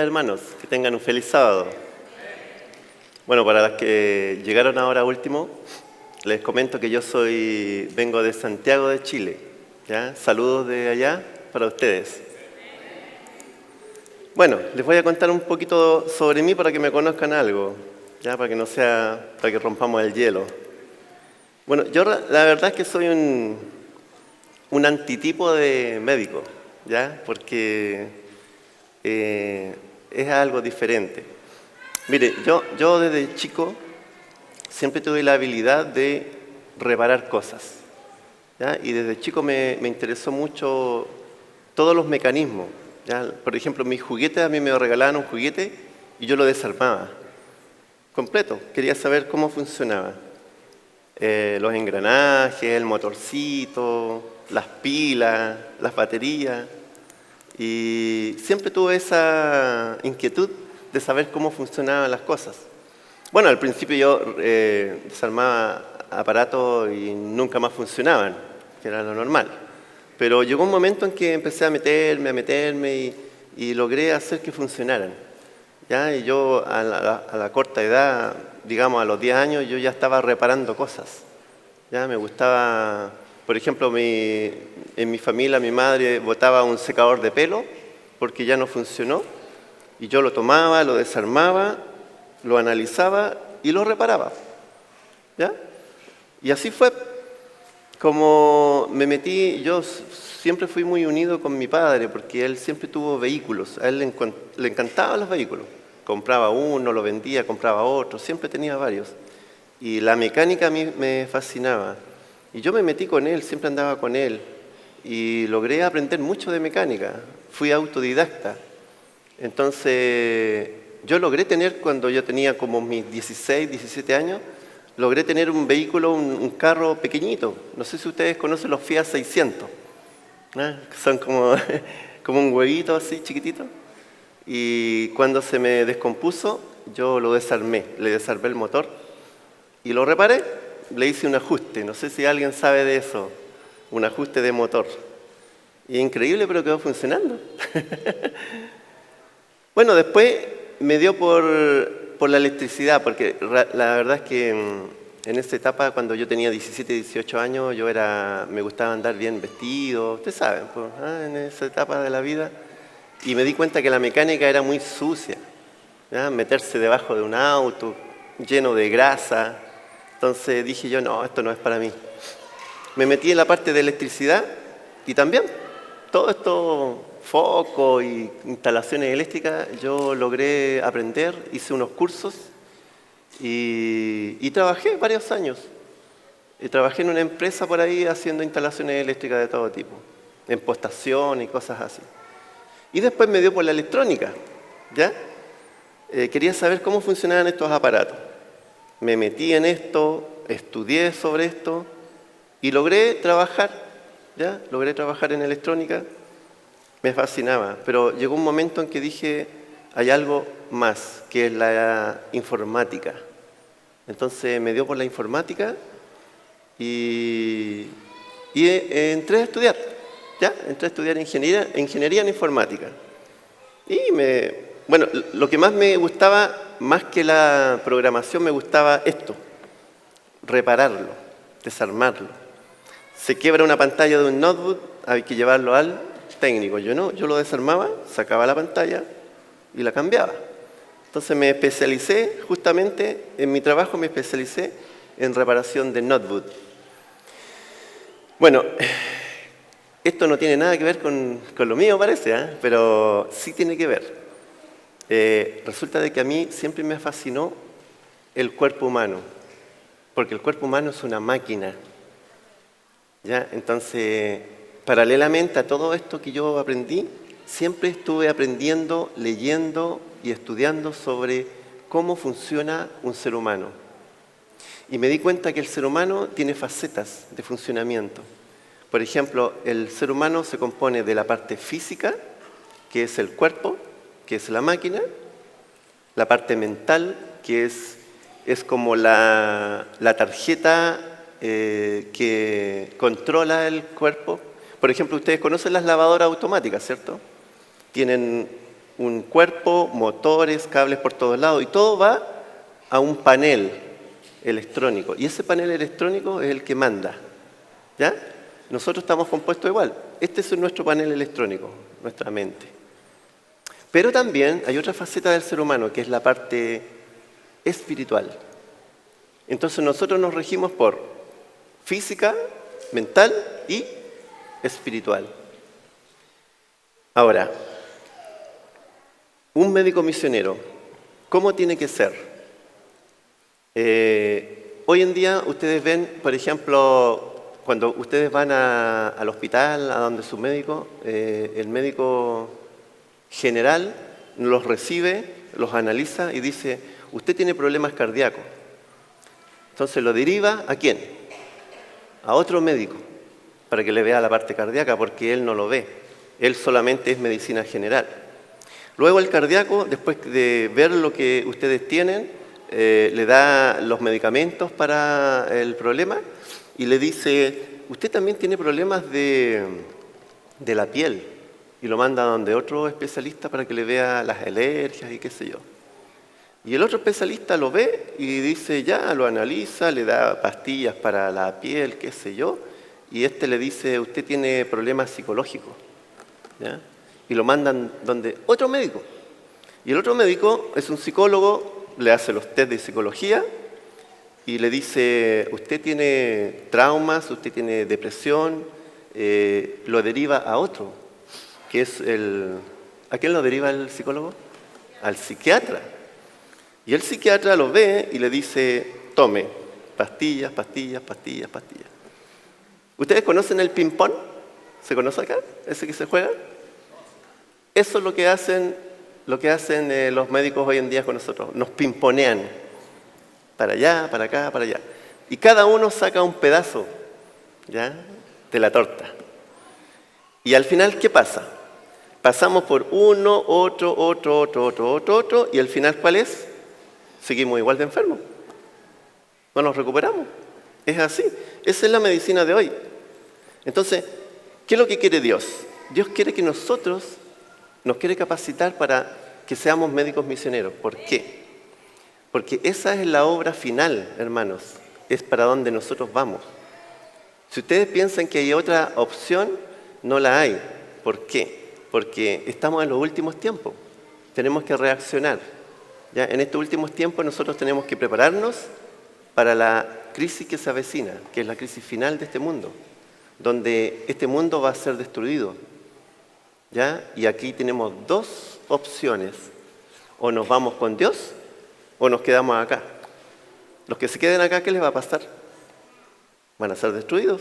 hermanos, que tengan un feliz sábado. Bueno, para las que llegaron ahora último, les comento que vengo de Santiago de Chile. ¿Ya? Saludos de allá para ustedes. Bueno, les voy a contar un poquito sobre mí para que me conozcan algo, ¿ya? Para que rompamos el hielo. Bueno, yo la verdad es que soy un antitipo de médico, ¿ya? Porque es algo diferente. Mire, yo desde chico siempre tuve la habilidad de reparar cosas, ¿ya? Y desde chico me interesó mucho todos los mecanismos, ¿ya? Por ejemplo, mis juguetes, a mí me regalaban un juguete y yo lo desarmaba completo. Quería saber cómo funcionaba. Los engranajes, el motorcito, las pilas, las baterías. Y siempre tuve esa inquietud de saber cómo funcionaban las cosas. Bueno, al principio yo desarmaba aparatos y nunca más funcionaban, que era lo normal. Pero llegó un momento en que empecé a meterme y logré hacer que funcionaran, ¿ya? Y yo a la corta edad, digamos a los 10 años, yo ya estaba reparando cosas. ¿Ya? Me gustaba, por ejemplo, en mi familia mi madre botaba un secador de pelo porque ya no funcionó y yo lo tomaba, lo desarmaba, lo analizaba y lo reparaba. ¿Ya? Y así fue como me metí. Yo siempre fui muy unido con mi padre porque él siempre tuvo vehículos, a él le encantaban los vehículos. Compraba uno, lo vendía, compraba otro, siempre tenía varios. Y la mecánica a mí me fascinaba. Y yo me metí con él, siempre andaba con él. Y logré aprender mucho de mecánica. Fui autodidacta. Entonces, yo logré tener, cuando yo tenía como mis 16, 17 años, logré tener un vehículo, un carro pequeñito. No sé si ustedes conocen los Fiat 600. ¿No? Son como un huevito así chiquitito. Y cuando se me descompuso, yo lo desarmé. Le desarmé el motor y lo reparé. Le hice un ajuste. No sé si alguien sabe de eso. Un ajuste de motor. Y increíble, pero quedó funcionando. Bueno, después me dio por la electricidad, porque la verdad es que en esa etapa, cuando yo tenía 17, 18 años, me gustaba andar bien vestido, ustedes saben, pues, en esa etapa de la vida, y me di cuenta que la mecánica era muy sucia, ¿ya? Meterse debajo de un auto lleno de grasa. Entonces dije yo, no, esto no es para mí. Me metí en la parte de electricidad y también todo esto, foco y instalaciones eléctricas, yo logré aprender, hice unos cursos y trabajé varios años. Y trabajé en una empresa por ahí haciendo instalaciones eléctricas de todo tipo, en postación y cosas así. Y después me dio por la electrónica, ¿ya? Quería saber cómo funcionaban estos aparatos. Me metí en esto, estudié sobre esto y logré trabajar, ¿ya? Logré trabajar en electrónica. Me fascinaba, pero llegó un momento en que dije, hay algo más, que es la informática. Entonces me dio por la informática y entré a estudiar, ¿ya? Entré a estudiar ingeniería en informática. Y bueno, lo que más me gustaba, más que la programación, me gustaba esto, repararlo, desarmarlo. Se quiebra una pantalla de un notebook, hay que llevarlo al técnico. Yo no, yo lo desarmaba, sacaba la pantalla y la cambiaba. Entonces me especialicé, justamente en mi trabajo me especialicé en reparación de notebook. Bueno, esto no tiene nada que ver con lo mío, parece, pero sí tiene que ver. Resulta de que a mí siempre me fascinó el cuerpo humano, porque el cuerpo humano es una máquina, ¿ya? Entonces, paralelamente a todo esto que yo aprendí, siempre estuve aprendiendo, leyendo y estudiando sobre cómo funciona un ser humano. Y me di cuenta que el ser humano tiene facetas de funcionamiento. Por ejemplo, el ser humano se compone de la parte física, que es el cuerpo, que es la máquina, la parte mental, que es como la tarjeta que controla el cuerpo. Por ejemplo, ustedes conocen las lavadoras automáticas, ¿cierto? Tienen un cuerpo, motores, cables por todos lados, y todo va a un panel electrónico. Y ese panel electrónico es el que manda. ¿Ya? Nosotros estamos compuestos igual. Este es nuestro panel electrónico, nuestra mente. Pero también hay otra faceta del ser humano, que es la parte espiritual. Entonces nosotros nos regimos por física, mental y espiritual. Ahora, un médico misionero, ¿cómo tiene que ser? Hoy en día ustedes ven, por ejemplo, cuando ustedes van al hospital, a donde su médico, el médico general los recibe, los analiza y dice, usted tiene problemas cardíacos. Entonces lo deriva ¿a quién? A otro médico, para que le vea la parte cardíaca, porque él no lo ve. Él solamente es medicina general. Luego el cardíaco, después de ver lo que ustedes tienen, le da los medicamentos para el problema y le dice, usted también tiene problemas de la piel, y lo manda a donde otro especialista para que le vea las alergias y qué sé yo. Y el otro especialista lo ve y dice, ya, lo analiza, le da pastillas para la piel, qué sé yo, y este le dice, usted tiene problemas psicológicos, ¿ya? Y lo mandan donde otro médico. Y el otro médico es un psicólogo, le hace los test de psicología y le dice, usted tiene traumas, usted tiene depresión, lo deriva a otro, que es ¿a quién lo deriva el psicólogo? Al psiquiatra. Y el psiquiatra lo ve y le dice, tome, pastillas, pastillas, pastillas, pastillas. ¿Ustedes conocen el ping-pong? ¿Se conoce acá? ¿Ese que se juega? Eso es lo que hacen los médicos hoy en día con nosotros. Nos pimponean. Para allá, para acá, para allá. Y cada uno saca un pedazo, ¿ya?, de la torta. Y al final, ¿qué pasa? Pasamos por uno, otro, y al final, ¿cuál es? Seguimos igual de enfermos. No nos recuperamos. Es así. Esa es la medicina de hoy. Entonces, ¿qué es lo que quiere Dios? Dios quiere que nosotros, nos quiere capacitar para que seamos médicos misioneros. ¿Por qué? Porque esa es la obra final, hermanos. Es para donde nosotros vamos. Si ustedes piensan que hay otra opción, no la hay. ¿Por qué? Porque estamos en los últimos tiempos. Tenemos que reaccionar. ¿Ya? En estos últimos tiempos nosotros tenemos que prepararnos para la crisis que se avecina, que es la crisis final de este mundo, donde este mundo va a ser destruido. ¿Ya? Y aquí tenemos dos opciones. O nos vamos con Dios o nos quedamos acá. Los que se queden acá, ¿qué les va a pasar? Van a ser destruidos.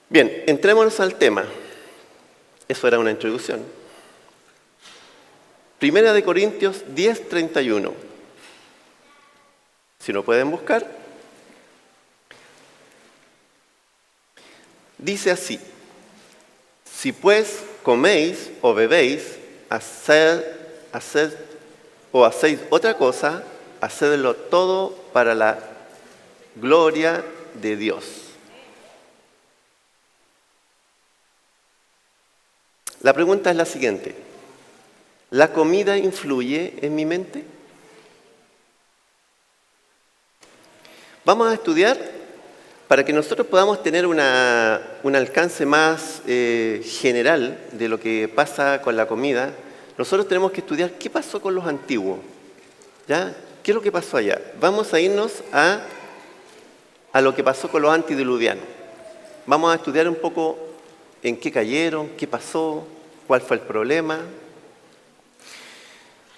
Bien, entrémonos al tema. Eso era una introducción. Primera de Corintios 10:31. Si no pueden buscar. Dice así. Si pues coméis o bebéis, hacéis otra cosa, hacedlo todo para la gloria de Dios. La pregunta es la siguiente. ¿La comida influye en mi mente? Vamos a estudiar para que nosotros podamos tener un alcance más general de lo que pasa con la comida. Nosotros tenemos que estudiar qué pasó con los antiguos. ¿Ya? ¿Qué es lo que pasó allá? Vamos a irnos a lo que pasó con los antediluvianos. Vamos a estudiar un poco en qué cayeron, qué pasó, cuál fue el problema.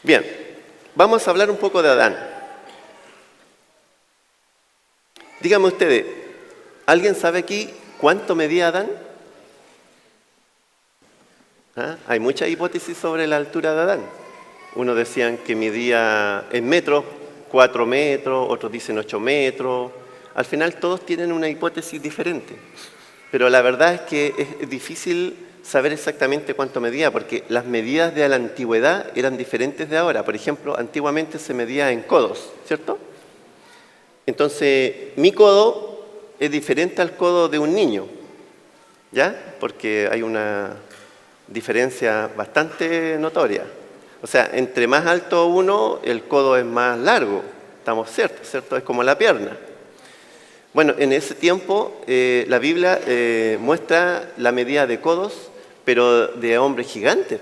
Bien, vamos a hablar un poco de Adán. Díganme ustedes, ¿alguien sabe aquí cuánto medía Adán? ¿Ah? Hay muchas hipótesis sobre la altura de Adán. Unos decían que medía en metros, 4 metros, otros dicen 8 metros. Al final todos tienen una hipótesis diferente. Pero la verdad es que es difícil saber exactamente cuánto medía, porque las medidas de la antigüedad eran diferentes de ahora. Por ejemplo, antiguamente se medía en codos, ¿cierto? Entonces, mi codo es diferente al codo de un niño, ¿ya? Porque hay una diferencia bastante notoria. O sea, entre más alto uno, el codo es más largo. Estamos ciertos, ¿cierto? Es como la pierna. Bueno, en ese tiempo la Biblia muestra la medida de codos, pero de hombres gigantes.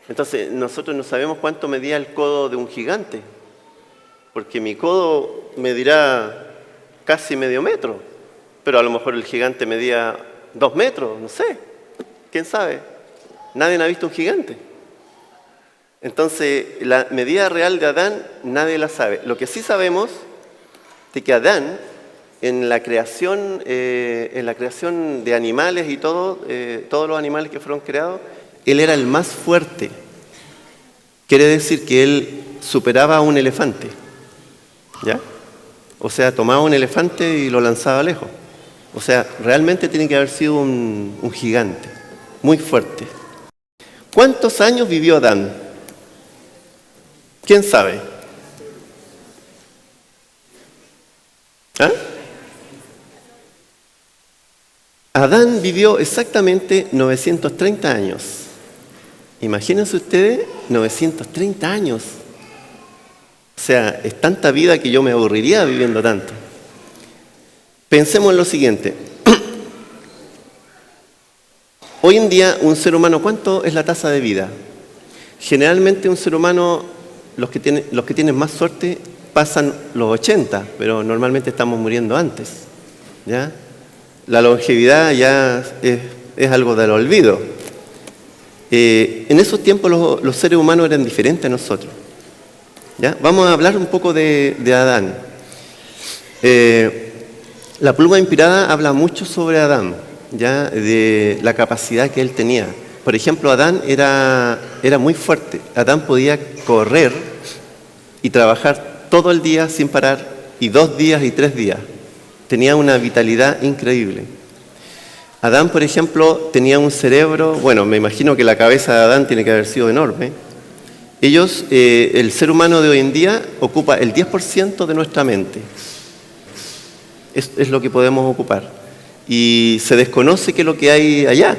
Entonces, nosotros no sabemos cuánto medía el codo de un gigante, porque mi codo medirá casi medio metro, pero a lo mejor el gigante medía 2 metros, no sé, quién sabe. Nadie ha visto un gigante. Entonces, la medida real de Adán nadie la sabe. Lo que sí sabemos es que Adán, en la creación de animales y todo, todos los animales que fueron creados, él era el más fuerte. Quiere decir que él superaba a un elefante. ¿Ya? O sea, tomaba un elefante y lo lanzaba lejos. O sea, realmente tiene que haber sido un gigante, muy fuerte. ¿Cuántos años vivió Adán? ¿Quién sabe? ¿Ah? Adán vivió exactamente 930 años. Imagínense ustedes, 930 años. O sea, es tanta vida que yo me aburriría viviendo tanto. Pensemos en lo siguiente. Hoy en día, un ser humano, ¿cuánto es la tasa de vida? Generalmente un ser humano, los que tienen más suerte, pasan los 80, pero normalmente estamos muriendo antes. ¿Ya? La longevidad ya es algo del olvido. En esos tiempos los seres humanos eran diferentes a nosotros. ¿Ya? Vamos a hablar un poco de Adán. La pluma inspirada habla mucho sobre Adán, ¿ya? De la capacidad que él tenía. Por ejemplo, Adán era muy fuerte. Adán podía correr y trabajar todo el día sin parar, y 2 días y 3 días. Tenía una vitalidad increíble. Adán, por ejemplo, tenía un cerebro, bueno, me imagino que la cabeza de Adán tiene que haber sido enorme. El ser humano de hoy en día ocupa el 10% de nuestra mente. Es lo que podemos ocupar. Y se desconoce qué es lo que hay allá.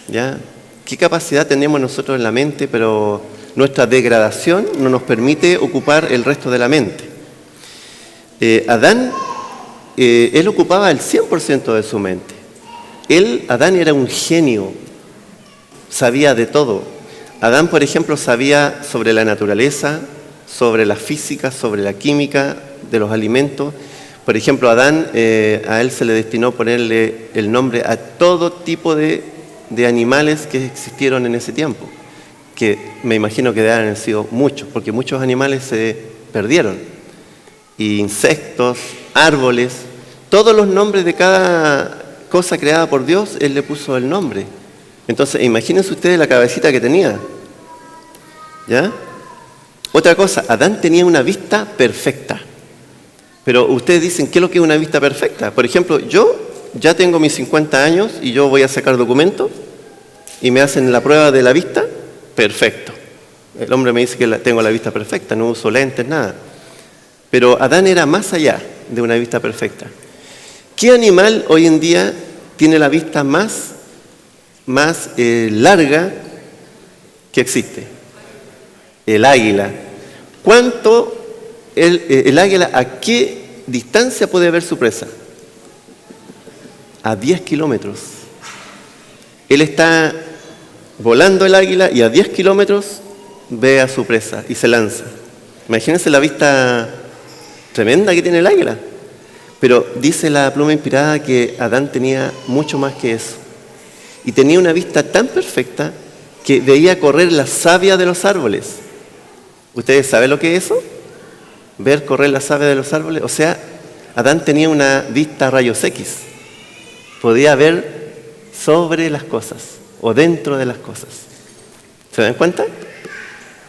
¿Ya? ¿Qué capacidad tenemos nosotros en la mente? Pero nuestra degradación no nos permite ocupar el resto de la mente. Adán, él ocupaba el 100% de su mente. Adán era un genio, sabía de todo. Adán, por ejemplo, sabía sobre la naturaleza, sobre la física, sobre la química de los alimentos. Por ejemplo, Adán, a él se le destinó ponerle el nombre a todo tipo de animales que existieron en ese tiempo, que me imagino que deben haber sido muchos, porque muchos animales se perdieron. Y insectos, árboles, todos los nombres de cada cosa creada por Dios, él le puso el nombre. Entonces, imagínense ustedes la cabecita que tenía. ¿Ya? Otra cosa, Adán tenía una vista perfecta. Pero ustedes dicen, ¿qué es lo que es una vista perfecta? Por ejemplo, yo ya tengo mis 50 años y yo voy a sacar documentos y me hacen la prueba de la vista, perfecto. El hombre me dice que tengo la vista perfecta, no uso lentes, nada. Pero Adán era más allá de una vista perfecta. ¿Qué animal hoy en día tiene la vista más larga que existe? El águila. ¿Cuánto el águila, a qué distancia puede ver su presa? A 10 kilómetros. Él está volando el águila y a 10 kilómetros ve a su presa y se lanza. Imagínense la vista tremenda que tiene el águila. Pero dice la pluma inspirada que Adán tenía mucho más que eso. Y tenía una vista tan perfecta que veía correr la savia de los árboles. ¿Ustedes saben lo que es eso? Ver correr la savia de los árboles. O sea, Adán tenía una vista a rayos X. Podía ver sobre las cosas o dentro de las cosas. ¿Se dan cuenta?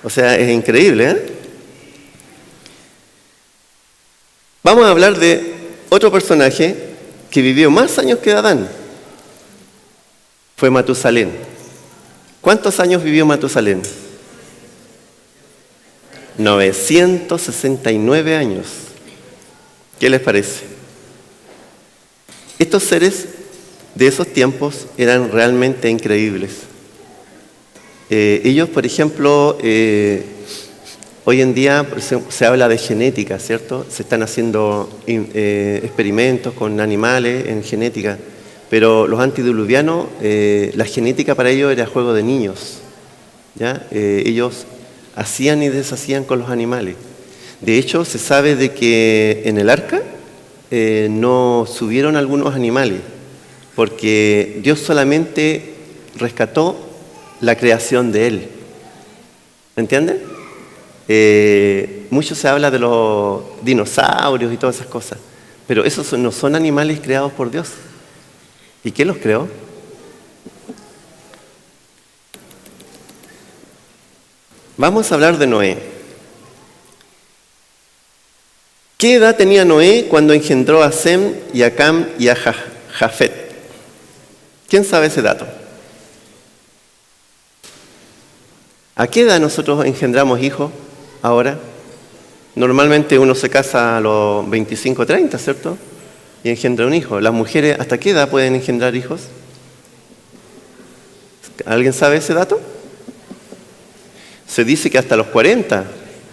O sea, es increíble, ¿eh? Vamos a hablar de otro personaje que vivió más años que Adán. Fue Matusalén. ¿Cuántos años vivió Matusalén? 969 años. ¿Qué les parece? Estos seres de esos tiempos eran realmente increíbles. Ellos, por ejemplo, hoy en día se habla de genética, ¿cierto? Se están haciendo experimentos con animales en genética, pero los antediluvianos, la genética para ellos era juego de niños, ¿ya? Ellos hacían y deshacían con los animales. De hecho, se sabe de que en el arca no subieron algunos animales, porque Dios solamente rescató la creación de Él. ¿Entienden? Mucho se habla de los dinosaurios y todas esas cosas, pero esos no son animales creados por Dios. ¿Y quién los creó? Vamos a hablar de Noé. ¿Qué edad tenía Noé cuando engendró a Sem y a Cam y a Jafet? ¿Quién sabe ese dato? ¿A qué edad nosotros engendramos hijos ahora? Normalmente uno se casa a los 25, 30, ¿cierto? Y engendra un hijo. Las mujeres, ¿hasta qué edad pueden engendrar hijos? ¿Alguien sabe ese dato? Se dice que hasta los 40,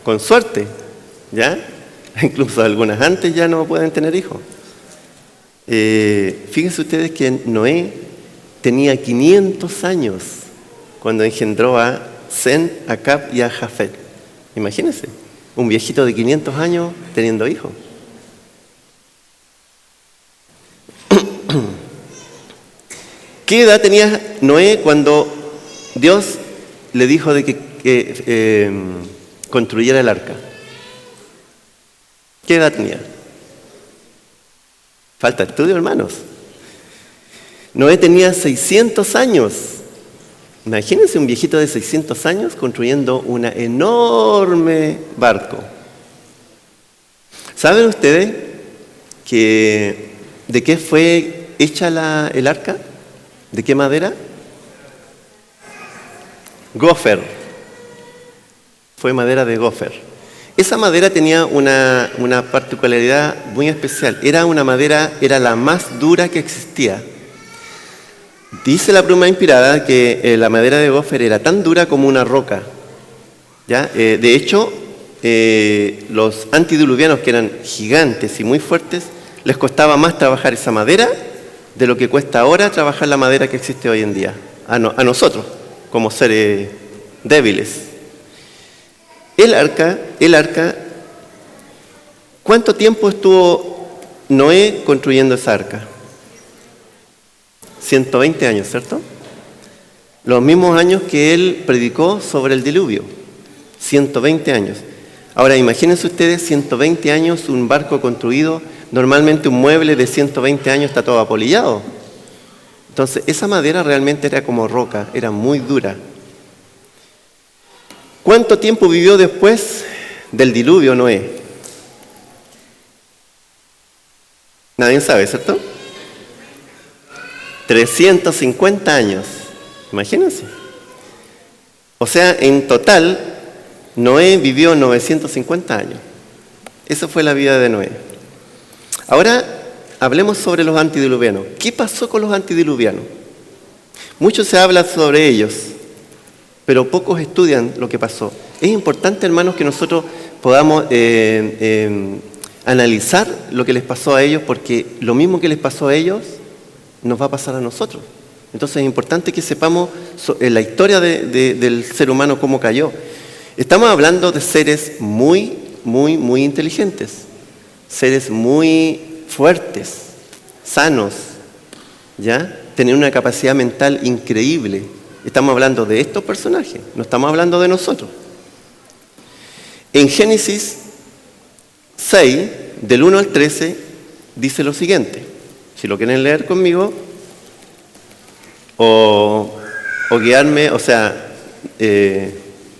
con suerte, ¿ya? Incluso algunas antes ya no pueden tener hijos. Fíjense ustedes que Noé tenía 500 años cuando engendró a Sem, a Cam y a Jafet. Imagínense, un viejito de 500 años teniendo hijos. ¿Qué edad tenía Noé cuando Dios le dijo de que construyera el arca? ¿Qué edad tenía? Falta estudio, hermanos. Noé tenía 600 años. Imagínense un viejito de 600 años construyendo un enorme barco. ¿Saben ustedes de qué fue hecha el arca? ¿De qué madera? Gofer. Fue madera de gofer. Esa madera tenía una particularidad muy especial. Era la más dura que existía. Dice la pluma inspirada que la madera de gofer era tan dura como una roca, ¿ya? De hecho, los antediluvianos, que eran gigantes y muy fuertes, les costaba más trabajar esa madera de lo que cuesta ahora trabajar la madera que existe hoy en día, a nosotros, como seres débiles. El arca, ¿cuánto tiempo estuvo Noé construyendo esa arca? 120 años, ¿cierto? Los mismos años que él predicó sobre el diluvio. 120 años. Ahora, imagínense ustedes, 120 años, un barco construido. Normalmente un mueble de 120 años está todo apolillado. Entonces, esa madera realmente era como roca, era muy dura. ¿Cuánto tiempo vivió después del diluvio Noé? Nadie sabe, ¿cierto? 350 años. Imagínense. O sea, en total, Noé vivió 950 años. Esa fue la vida de Noé. Ahora, hablemos sobre los antediluvianos. ¿Qué pasó con los antediluvianos? Mucho se habla sobre ellos, pero pocos estudian lo que pasó. Es importante, hermanos, que nosotros podamos analizar lo que les pasó a ellos, porque lo mismo que les pasó a ellos nos va a pasar a nosotros. Entonces es importante que sepamos la historia del ser humano, cómo cayó. Estamos hablando de seres muy, muy, muy inteligentes, seres muy fuertes, sanos, ¿ya? Tener una capacidad mental increíble. Estamos hablando de estos personajes, no estamos hablando de nosotros. En Génesis 6, del 1 al 13, dice lo siguiente. Si lo quieren leer conmigo, o guiarme, o sea,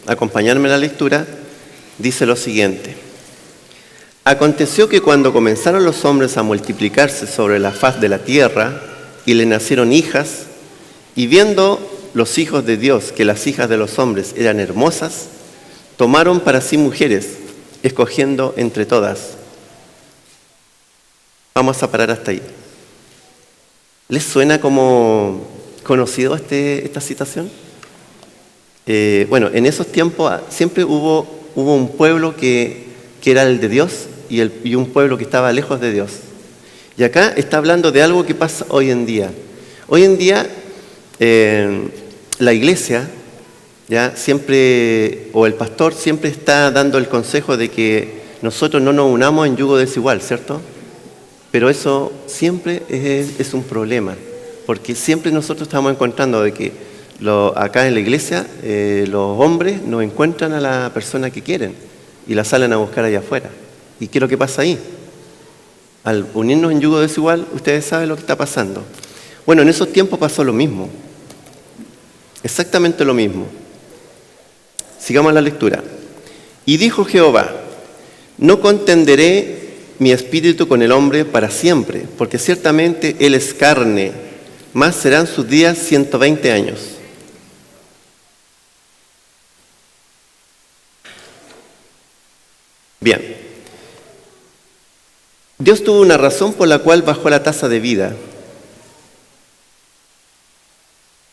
acompañarme en la lectura, dice lo siguiente. Aconteció que cuando comenzaron los hombres a multiplicarse sobre la faz de la tierra, y le nacieron hijas, y viendo los hijos de Dios que las hijas de los hombres eran hermosas, tomaron para sí mujeres, escogiendo entre todas. Vamos a parar hasta ahí. ¿Les suena como conocido esta citación? bueno, en esos tiempos siempre hubo un pueblo que era el de Dios y un pueblo que estaba lejos de Dios. Y acá está hablando de algo que pasa hoy en día. Hoy en día la iglesia, ya siempre, o el pastor siempre está dando el consejo de que nosotros no nos unamos en yugo desigual, ¿cierto? Pero eso siempre es un problema, porque siempre nosotros estamos encontrando de que acá en la iglesia los hombres no encuentran a la persona que quieren y la salen a buscar allá afuera. ¿Y qué es lo que pasa ahí? Al unirnos en yugo desigual, ustedes saben lo que está pasando. Bueno, en esos tiempos pasó lo mismo, exactamente lo mismo. Sigamos la lectura. Y dijo Jehová: no contenderé mi espíritu con el hombre para siempre, porque ciertamente él es carne, más serán sus días 120 años. Bien. Dios tuvo una razón por la cual bajó la tasa de vida.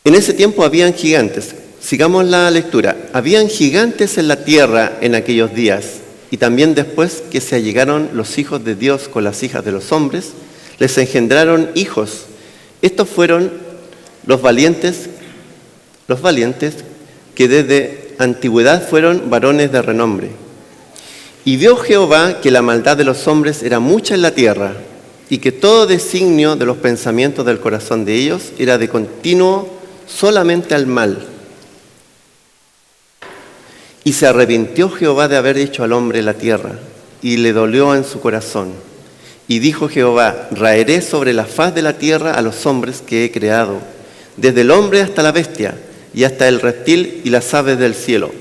En ese tiempo habían gigantes. Sigamos la lectura. Habían gigantes en la tierra en aquellos días, y también después que se allegaron los hijos de Dios con las hijas de los hombres, les engendraron hijos. Estos fueron los valientes que desde antigüedad fueron varones de renombre. Y vio Jehová que la maldad de los hombres era mucha en la tierra, y que todo designio de los pensamientos del corazón de ellos era de continuo solamente al mal. Y se arrepintió Jehová de haber hecho al hombre la tierra, y le dolió en su corazón. Y dijo Jehová: raeré sobre la faz de la tierra a los hombres que he creado, desde el hombre hasta la bestia, y hasta el reptil y las aves del cielo,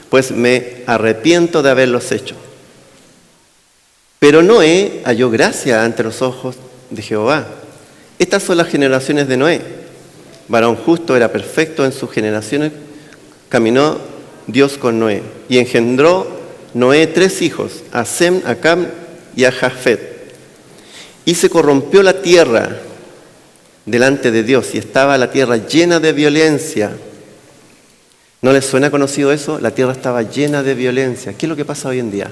pues me arrepiento de haberlos hecho. Pero Noé halló gracia ante los ojos de Jehová. Estas son las generaciones de Noé. Varón justo, era perfecto en sus generaciones, caminó Dios con Noé. Y engendró Noé 3 hijos, a Sem, a Cam y a Jafet. Y se corrompió la tierra delante de Dios, y estaba la tierra llena de violencia. ¿No les suena conocido eso? La tierra estaba llena de violencia. ¿Qué es lo que pasa hoy en día?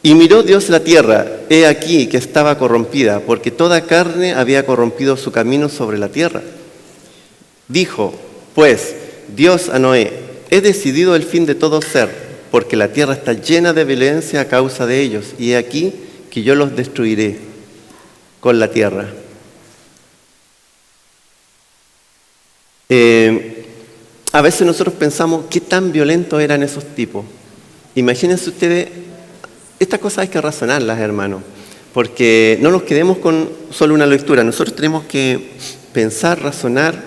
Y miró Dios la tierra, he aquí que estaba corrompida, porque toda carne había corrompido su camino sobre la tierra. Dijo, pues, Dios a Noé: he decidido el fin de todo ser, porque la tierra está llena de violencia a causa de ellos, y he aquí que yo los destruiré con la tierra. A veces nosotros pensamos qué tan violentos eran esos tipos. Imagínense ustedes. Estas cosas hay que razonarlas, hermanos, porque no nos quedemos con solo una lectura. Nosotros tenemos que pensar, razonar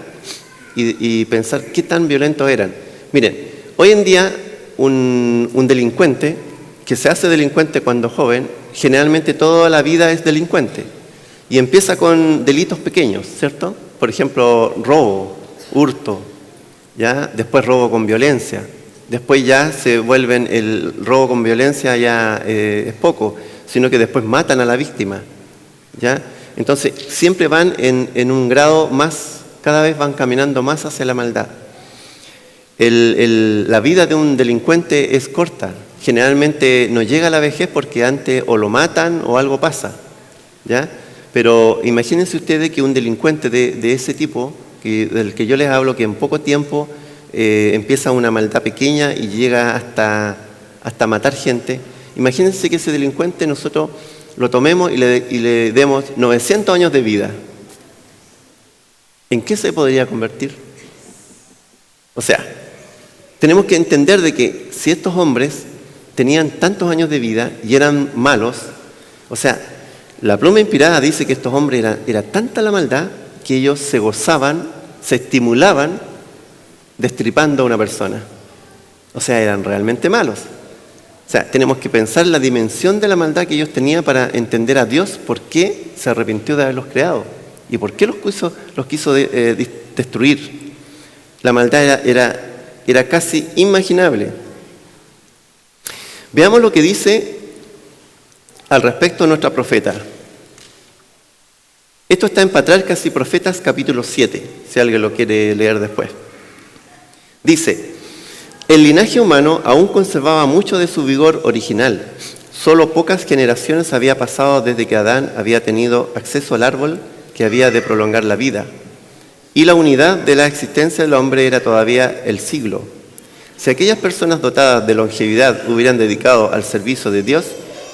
y pensar qué tan violentos eran. Miren, hoy en día un delincuente que se hace delincuente cuando joven, generalmente toda la vida es delincuente. Y empieza con delitos pequeños, ¿cierto? Por ejemplo, robo, hurto, ¿ya? Después robo con violencia. Después ya se vuelven, el robo con violencia ya es poco, sino que después matan a la víctima, ¿ya? Entonces siempre van en un grado más, cada vez van caminando más hacia la maldad. La vida de un delincuente es corta, generalmente no llega a la vejez porque antes o lo matan o algo pasa, ¿ya? Pero imagínense ustedes que un delincuente de ese tipo, del que yo les hablo, que en poco tiempo empieza una maldad pequeña y llega hasta matar gente. Imagínense que ese delincuente nosotros lo tomemos y le demos 900 años de vida. ¿En qué se podría convertir? O sea, tenemos que entender de que si estos hombres tenían tantos años de vida y eran malos, o sea, la pluma inspirada dice que estos hombres era tanta la maldad que ellos se gozaban, se estimulaban destripando a una persona. O sea, eran realmente malos. O sea, tenemos que pensar la dimensión de la maldad que ellos tenían para entender a Dios por qué se arrepintió de haberlos creado y por qué los quiso destruir. La maldad era casi inimaginable. Veamos lo que dice al respecto nuestra profeta. Esto está en Patriarcas y Profetas, capítulo 7, si alguien lo quiere leer después. Dice, el linaje humano aún conservaba mucho de su vigor original. Solo pocas generaciones había pasado desde que Adán había tenido acceso al árbol que había de prolongar la vida. Y la unidad de la existencia del hombre era todavía el siglo. Si aquellas personas dotadas de longevidad hubieran dedicado al servicio de Dios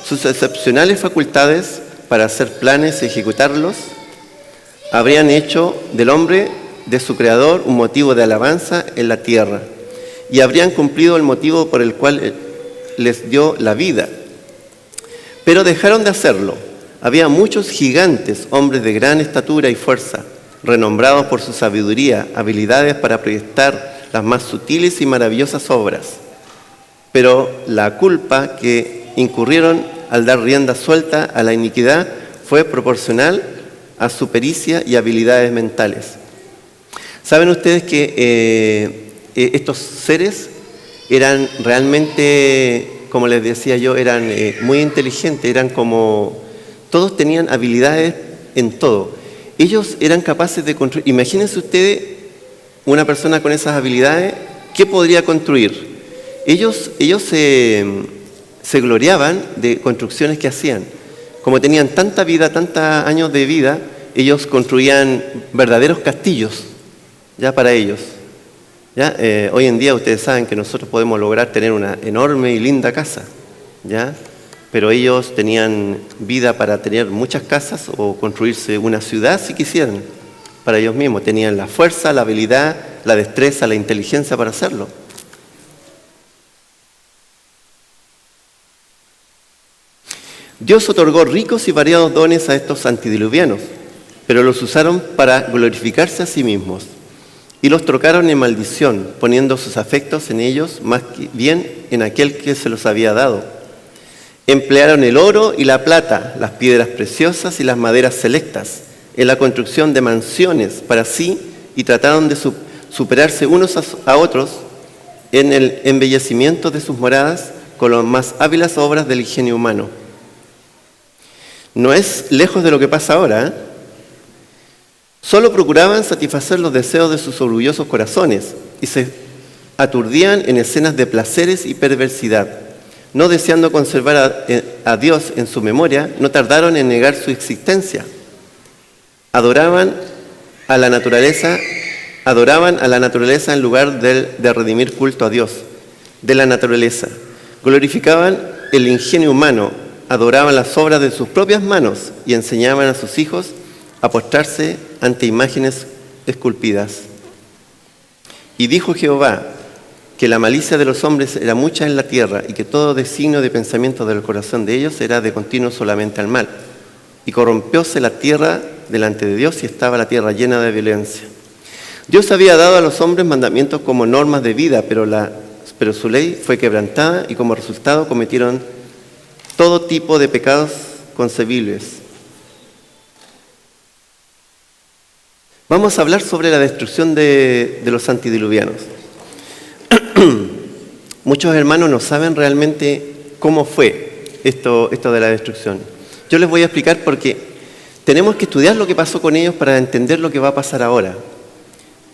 sus excepcionales facultades para hacer planes y ejecutarlos, habrían hecho del hombre, de su creador, un motivo de alabanza en la tierra y habrían cumplido el motivo por el cual les dio la vida. Pero dejaron de hacerlo. Había muchos gigantes, hombres de gran estatura y fuerza, renombrados por su sabiduría, habilidades para proyectar las más sutiles y maravillosas obras. Pero la culpa que incurrieron al dar rienda suelta a la iniquidad fue proporcional a su pericia y habilidades mentales. ¿Saben ustedes que estos seres eran realmente, como les decía yo, eran muy inteligentes, eran como, todos tenían habilidades en todo. Ellos eran capaces de construir, imagínense ustedes una persona con esas habilidades, ¿qué podría construir? Ellos se gloriaban de construcciones que hacían. Como tenían tanta vida, tantos años de vida, ellos construían verdaderos castillos, ya para ellos. ¿Ya? Hoy en día ustedes saben que nosotros podemos lograr tener una enorme y linda casa, ¿ya? Pero ellos tenían vida para tener muchas casas o construirse una ciudad si quisieran, para ellos mismos. Tenían la fuerza, la habilidad, la destreza, la inteligencia para hacerlo. Dios otorgó ricos y variados dones a estos antediluvianos, pero los usaron para glorificarse a sí mismos. Y los trocaron en maldición, poniendo sus afectos en ellos más bien en aquel que se los había dado. Emplearon el oro y la plata, las piedras preciosas y las maderas selectas, en la construcción de mansiones para sí y trataron de superarse unos a otros en el embellecimiento de sus moradas con las más hábiles obras del ingenio humano. No es lejos de lo que pasa ahora, ¿eh? Solo procuraban satisfacer los deseos de sus orgullosos corazones y se aturdían en escenas de placeres y perversidad. No deseando conservar a Dios en su memoria, no tardaron en negar su existencia. Adoraban a la naturaleza en lugar de redimir culto a Dios, de la naturaleza. Glorificaban el ingenio humano, adoraban las obras de sus propias manos y enseñaban a sus hijos a postrarse ante imágenes esculpidas. Y dijo Jehová que la malicia de los hombres era mucha en la tierra y que todo designio de pensamiento del corazón de ellos era de continuo solamente al mal. Y corrompióse la tierra delante de Dios y estaba la tierra llena de violencia. Dios había dado a los hombres mandamientos como normas de vida, pero su ley fue quebrantada y como resultado cometieron todo tipo de pecados concebibles. Vamos a hablar sobre la destrucción de los antediluvianos. Muchos hermanos no saben realmente cómo fue esto de la destrucción. Yo les voy a explicar porque tenemos que estudiar lo que pasó con ellos para entender lo que va a pasar ahora.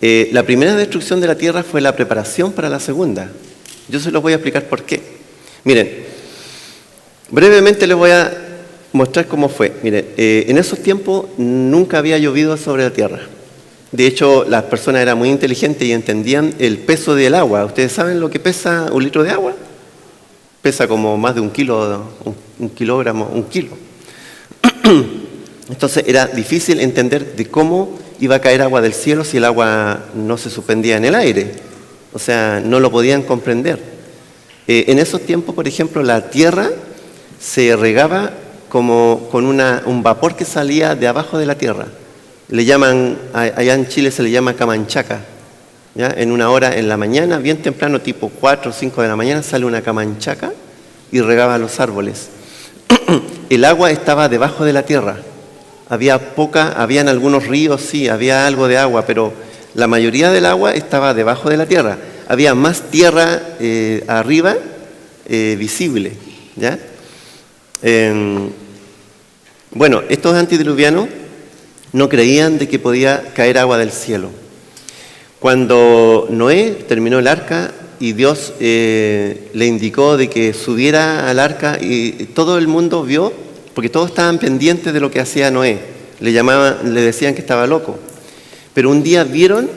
La primera destrucción de la tierra fue la preparación para la segunda. Yo se los voy a explicar por qué. Miren, brevemente les voy a mostrar cómo fue. Miren, en esos tiempos nunca había llovido sobre la tierra. De hecho, las personas eran muy inteligentes y entendían el peso del agua. ¿Ustedes saben lo que pesa un litro de agua? Pesa como más de un kilo. Entonces era difícil entender de cómo iba a caer agua del cielo si el agua no se suspendía en el aire. O sea, no lo podían comprender. En esos tiempos, por ejemplo, la tierra se regaba como con un vapor que salía de abajo de la tierra. Le llaman, allá en Chile se le llama camanchaca, ¿ya? En una hora en la mañana, bien temprano, tipo 4 o 5 de la mañana, sale una camanchaca y regaba los árboles. El agua estaba debajo de la tierra. Habían algunos ríos, sí, había algo de agua, pero la mayoría del agua estaba debajo de la tierra. Había más tierra arriba visible, ¿ya? Bueno, estos antediluvianos no creían de que podía caer agua del cielo. Cuando Noé terminó el arca y Dios le indicó de que subiera al arca y todo el mundo vio, porque todos estaban pendientes de lo que hacía Noé, le decían que estaba loco. Pero un día vieron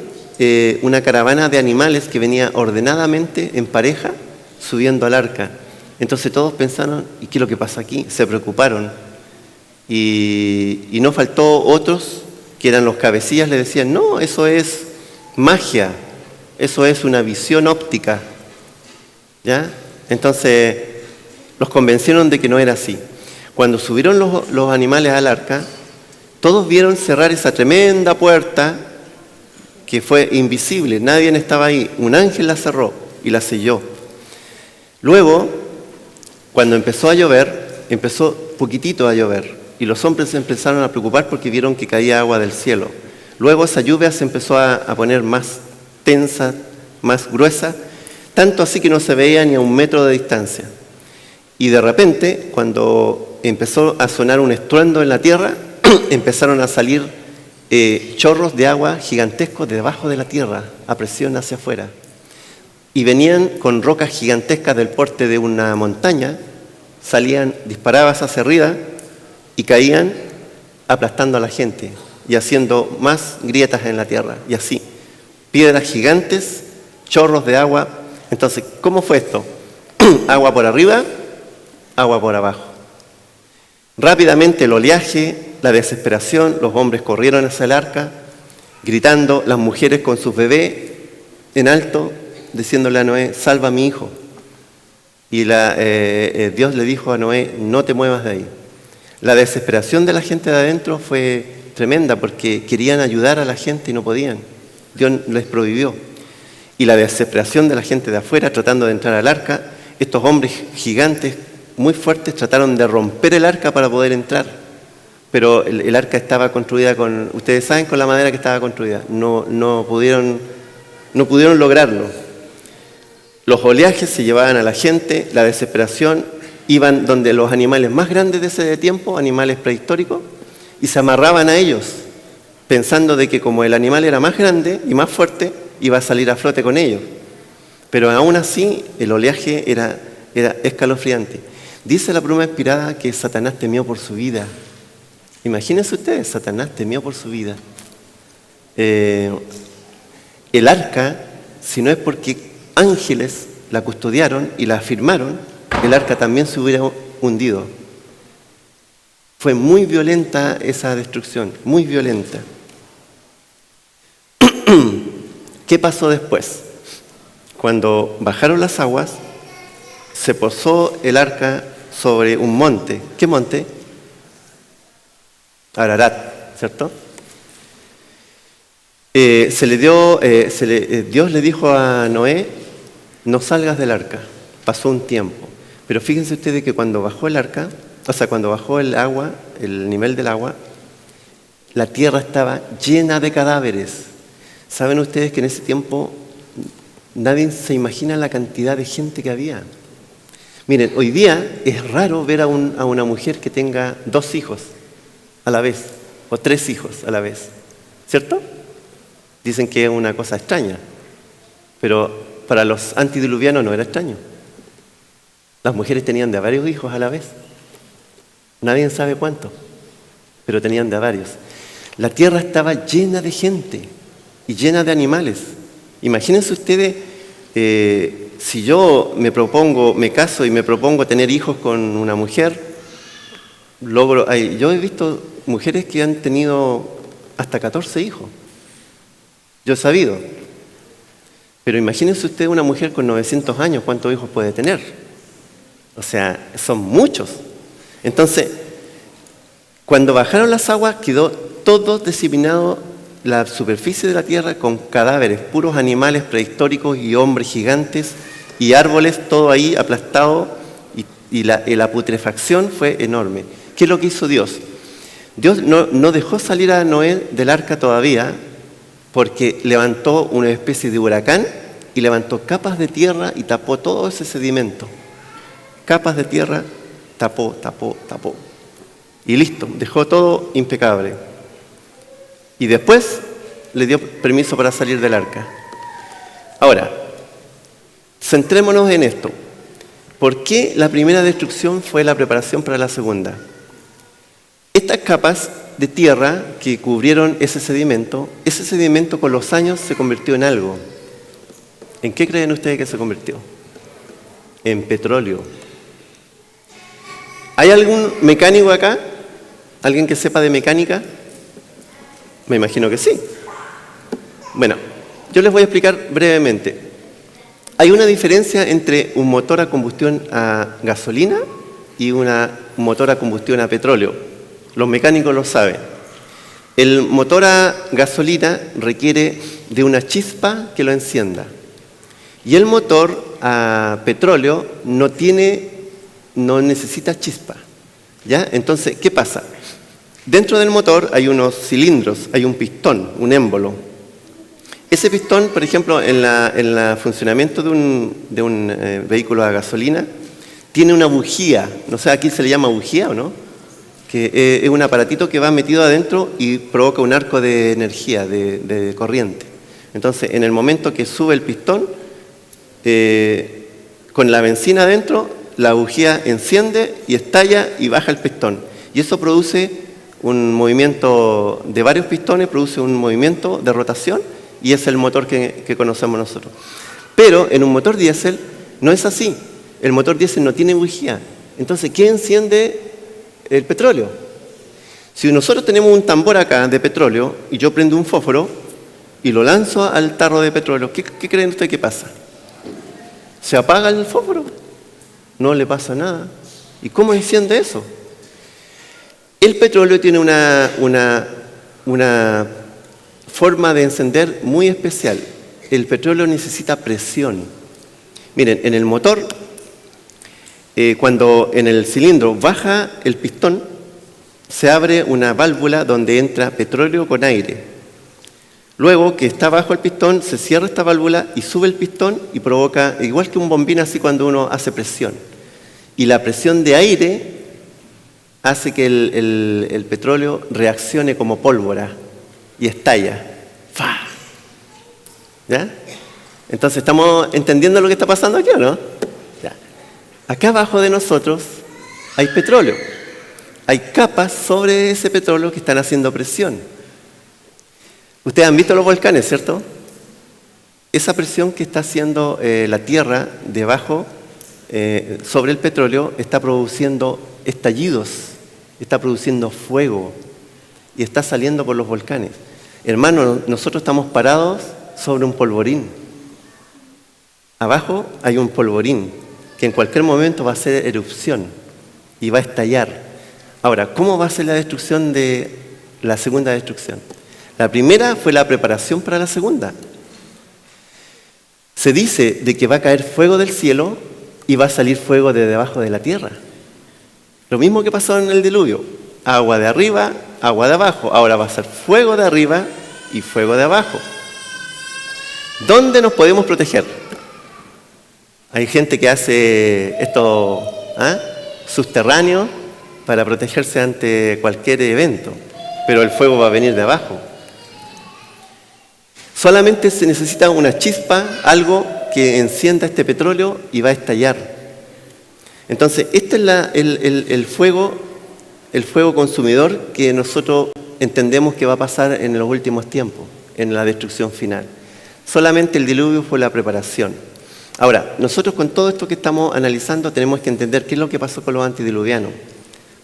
una caravana de animales que venía ordenadamente en pareja subiendo al arca. Entonces todos pensaron, ¿y qué es lo que pasa aquí? Se preocuparon. Y no faltó otros que eran los cabecillas, le decían, no, eso es magia, eso es una visión óptica. ¿Ya? Entonces los convencieron de que no era así. Cuando subieron los animales al arca, todos vieron cerrar esa tremenda puerta que fue invisible, nadie estaba ahí. Un ángel la cerró y la selló. Luego, cuando empezó a llover, empezó poquitito a llover y los hombres se empezaron a preocupar porque vieron que caía agua del cielo. Luego esa lluvia se empezó a poner más tensa, más gruesa, tanto así que no se veía ni a 1 metro de distancia. Y de repente, cuando empezó a sonar un estruendo en la tierra, empezaron a salir chorros de agua gigantescos de debajo de la tierra, a presión hacia afuera. Y venían con rocas gigantescas del porte de una montaña, salían disparadas hacia arriba y caían aplastando a la gente y haciendo más grietas en la tierra. Y así, piedras gigantes, chorros de agua. Entonces, ¿cómo fue esto? Agua por arriba, agua por abajo. Rápidamente el oleaje, la desesperación, los hombres corrieron hacia el arca, gritando, las mujeres con sus bebés en alto, diciéndole a Noé, salva a mi hijo. Y Dios le dijo a Noé, no te muevas de ahí. La desesperación de la gente de adentro fue tremenda porque querían ayudar a la gente y no podían. Dios les prohibió. Y la desesperación de la gente de afuera tratando de entrar al arca, estos hombres gigantes muy fuertes trataron de romper el arca para poder entrar. Pero el arca estaba construida con, ustedes saben, con la madera que estaba construida. No pudieron lograrlo. Los oleajes se llevaban a la gente, la desesperación, iban donde los animales más grandes de ese tiempo, animales prehistóricos, y se amarraban a ellos, pensando de que como el animal era más grande y más fuerte, iba a salir a flote con ellos. Pero aún así, el oleaje era escalofriante. Dice la pluma inspirada que Satanás temió por su vida. Imagínense ustedes, Satanás temió por su vida. El arca, si no es porque ángeles la custodiaron y la afirmaron, el arca también se hubiera hundido. Fue muy violenta esa destrucción, muy violenta. ¿Qué pasó después? Cuando bajaron las aguas, se posó el arca sobre un monte. ¿Qué monte? Ararat, ¿cierto? Dios le dijo a Noé, no salgas del arca. Pasó un tiempo. Pero fíjense ustedes que cuando bajó el arca, cuando bajó el agua, el nivel del agua, la tierra estaba llena de cadáveres. ¿Saben ustedes que en ese tiempo nadie se imagina la cantidad de gente que había? Miren, hoy día es raro ver a una mujer que tenga 2 hijos a la vez, o 3 hijos a la vez, ¿cierto? Dicen que es una cosa extraña, pero para los antidiluvianos no era extraño. Las mujeres tenían de a varios hijos a la vez. Nadie sabe cuántos, pero tenían de a varios. La tierra estaba llena de gente y llena de animales. Imagínense ustedes, si yo me caso y me propongo tener hijos con una mujer, yo he visto mujeres que han tenido hasta 14 hijos. Yo he sabido. Pero imagínense usted una mujer con 900 años, ¿cuántos hijos puede tener? O sea, son muchos. Entonces, cuando bajaron las aguas, quedó todo diseminado la superficie de la tierra con cadáveres, puros animales prehistóricos y hombres gigantes y árboles, todo ahí aplastado y la putrefacción fue enorme. ¿Qué es lo que hizo Dios? Dios no dejó salir a Noé del arca todavía porque levantó una especie de huracán y levantó capas de tierra y tapó todo ese sedimento. Capas de tierra, tapó. Y listo, dejó todo impecable. Y después le dio permiso para salir del arca. Ahora, centrémonos en esto. ¿Por qué la primera destrucción fue la preparación para la segunda? Estas capas de tierra que cubrieron ese sedimento con los años se convirtió en algo. ¿En qué creen ustedes que se convirtió? En petróleo. ¿Hay algún mecánico acá? ¿Alguien que sepa de mecánica? Me imagino que sí. Bueno, yo les voy a explicar brevemente. Hay una diferencia entre un motor a combustión a gasolina y un motor a combustión a petróleo. Los mecánicos lo saben. El motor a gasolina requiere de una chispa que lo encienda. Y el motor a petróleo no necesita chispa. ¿Ya? Entonces, ¿qué pasa? Dentro del motor hay unos cilindros, hay un pistón, un émbolo. Ese pistón, por ejemplo, en el funcionamiento de un vehículo a gasolina, tiene una bujía. No sé, aquí se le llama bujía, ¿o no? Que es un aparatito que va metido adentro y provoca un arco de energía, de corriente. Entonces, en el momento que sube el pistón, con la benzina adentro, la bujía enciende y estalla y baja el pistón. Y eso produce un movimiento de varios pistones, produce un movimiento de rotación y es el motor que conocemos nosotros. Pero en un motor diésel no es así. El motor diésel no tiene bujía. Entonces, ¿qué enciende el petróleo? Si nosotros tenemos un tambor acá de petróleo y yo prendo un fósforo y lo lanzo al tarro de petróleo, ¿qué creen ustedes que pasa? ¿Se apaga el fósforo? No le pasa nada. ¿Y cómo enciende eso? El petróleo tiene una forma de encender muy especial. El petróleo necesita presión. Miren, en el motor, cuando en el cilindro baja el pistón, se abre una válvula donde entra petróleo con aire. Luego que está bajo el pistón, se cierra esta válvula y sube el pistón y provoca, igual que un bombín así cuando uno hace presión. Y la presión de aire hace que el petróleo reaccione como pólvora y estalla. ¡Fa! ¿Ya? Entonces, ¿estamos entendiendo lo que está pasando aquí o no? Ya. Acá abajo de nosotros hay petróleo. Hay capas sobre ese petróleo que están haciendo presión. Ustedes han visto los volcanes, ¿cierto? Esa presión que está haciendo la tierra debajo sobre el petróleo está produciendo estallidos, está produciendo fuego y está saliendo por los volcanes. Hermano, nosotros estamos parados sobre un polvorín. Abajo hay un polvorín que en cualquier momento va a hacer erupción y va a estallar. Ahora, ¿cómo va a ser la destrucción de la segunda destrucción? La primera fue la preparación para la segunda. Se dice de que va a caer fuego del cielo y va a salir fuego de debajo de la tierra. Lo mismo que pasó en el diluvio. Agua de arriba, agua de abajo. Ahora va a ser fuego de arriba y fuego de abajo. ¿Dónde nos podemos proteger? Hay gente que hace esto subterráneo para protegerse ante cualquier evento, pero el fuego va a venir de abajo. Solamente se necesita una chispa, algo que encienda este petróleo y va a estallar. Entonces, este es el fuego consumidor que nosotros entendemos que va a pasar en los últimos tiempos, en la destrucción final. Solamente el diluvio fue la preparación. Ahora, nosotros con todo esto que estamos analizando tenemos que entender qué es lo que pasó con los antediluvianos